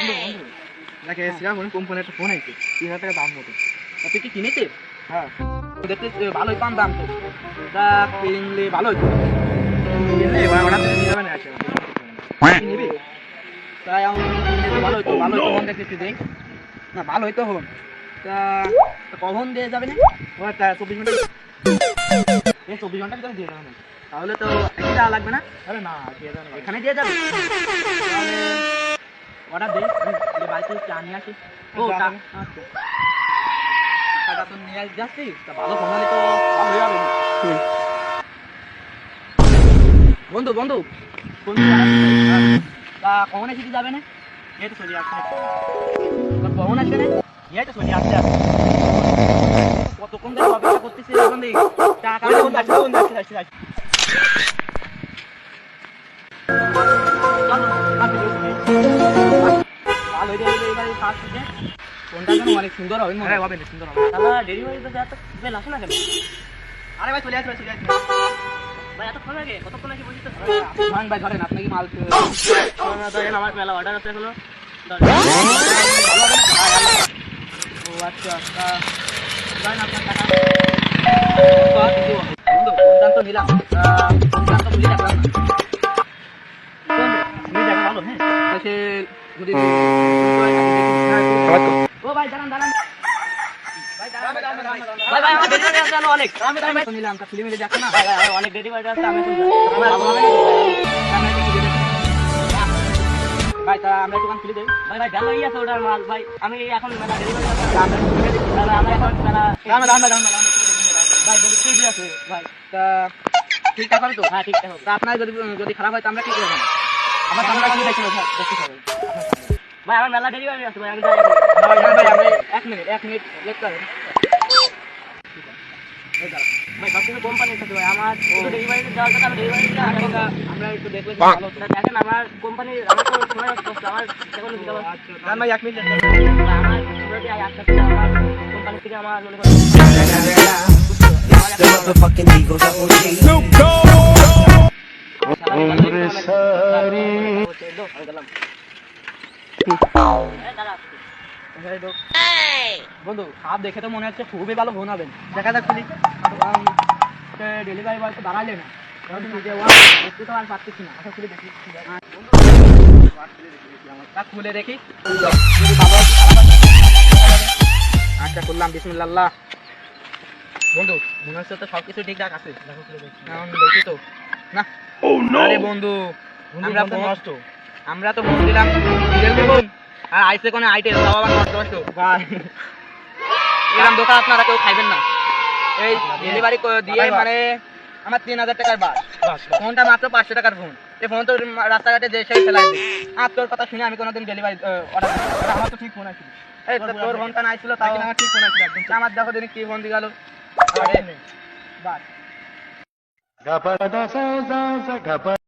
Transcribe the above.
বন্ধু বন্ধু দেখে এসছিলাম কোম্পানি একটা ফোন আইছে 3000 টাকা দাম মতো। তুই কি কিনেছিস? হ্যাঁ দেখতে ভালোই কম দাম তো, তা কিনলে ভালো হতো। কিনলে অর্ডার দিতে নিয়ে যাবে না আসে নিবি, তাই আমি কিনলে ভালো হতো। ভালো হতো ফোন দেখতে দেখ না, ভালো হতো ফোন। তা কখন দিয়ে যাবে না? ও তা 24 ঘন্টা, এই 24 ঘন্টার ভিতরে দিয়ে যাবে না? তাহলে তো একই টাকা লাগবে না? আরে না দিয়ে যাবে, এখানে দিয়ে যাবে। তাহলে অর্ডার দে, আমি বাড়িতে চা নিয়ে আসি। ও আচ্ছা টাকা তো নিয়ে যাচ্ছিস, তা ভালো ফোন হলে তো ভালোই হবে। বন্ধু বন্ধু ফোন তা কখন এসে যাবে না? এই তো চলে আসছে, কখন আসবে না? এই তো চলে আসছে। কতক্ষণ ধরে অপেক্ষা করতেছি এখন দেখি টাকা আসছে। অনেক সুন্দর হবে, মনে হবে সুন্দর হবে। ডেলিভারি তো বেল আসে না কেন? আরে ভাই চলে আসবে চলে আসবে ভাই, এতক্ষণ আগে কতক্ষণ আগে বলছি তো ভাই ধরেন আপনাকে মাল ধরেন, আমার মেলা অর্ডার আছে এখনো। ও আচ্ছা আচ্ছা ধরেন আপনার টাকা বন্ধু কোনটা তো নিলাম, কোনটা তো ভুলে রাখলাম না। ভালো হ্যাঁ সে যদি ও ভাই দাঁড়ান দাঁড়ান ভাই ভাই আমার ডেলিভারি আছে অনেক, আমি নিলাম তা ফিল্মে যাচ্ছে না ভাই, অনেক ডেলিভারি আছে। আমি ভাই তা আমরা দোকান খুলে দেই ভাই। ভাই ভালোই আছে ওটার মাল ভাই, আমি এখন মেলা ডেলিভারি আছে আমরা এখন মেলা ভাই বলি ঠিক আছে ভাই। তা ঠিকঠাক হবে তো? হ্যাঁ ঠিকঠাক হবে। তা আপনার যদি খারাপ হয় তো আমরা কি করব? আমার সামনে কি দেখতে হবে ভাই, আমার মেলা ডেলিভারি আছে ভাই, আমি যাই ভাই। আমরা 1 মিনিট লেট করেন ভাই। বাকিটা কোম্পানির সাথে ভাই, আমার ডেলিভারি দেওয়ার কথা, আমি ডেলিভারি আমরা একটু দেখলে ভালো হতো। দেখেন আমার কোম্পানির, আমার তো সময় হচ্ছে, আমার এখন দিতে পারবো। আচ্ছা ভাই 1 মিনিট আমার পুরোটি আজকে আমার কোম্পানি থেকে আমার মনে করেন বন্ধু খাপ দেখে তো মনে হচ্ছে খুবই ভালো ফোন হবে। দেখা যাক খুলি, ডেলিভারি বয় তো দাঁড়ালে না, দেখতে তো আর পারতেছি না। আচ্ছা খুলে দেখি, খুলে দেখি আচ্ছা খুললাম। বিসমিল্লাহ। বন্ধু মনে হচ্ছে তো সবকিছু ঠিকঠাক আছে, এখন দেখি তো না। আরে বন্ধু আমরা তো ফোন দিলাম ফোন, আর আইসে কোন আইটেল তাও আবার নষ্ট ভাই। এরকম দোকান আপনারা কেউ খাইবেন না। এই ডেলিভারি দিয়ে মানে আমার 3000 টাকার বাস, ফোনটা মাত্র 500 টাকার ফোন। এই ফোন তো রাস্তাঘাটে যে সেই ফেলাই দিই। আর তোর কথা শুনে আমি কোনোদিন ডেলিভারি অর্ডার দিই? আমার তো ঠিক ফোন আছে। এই তোর ফোনটা নাই ছিল তাও আমার ঠিক ফোন আছে একদম। আমার দেখো দিন কি ফোন দিয়ে গেল বাস।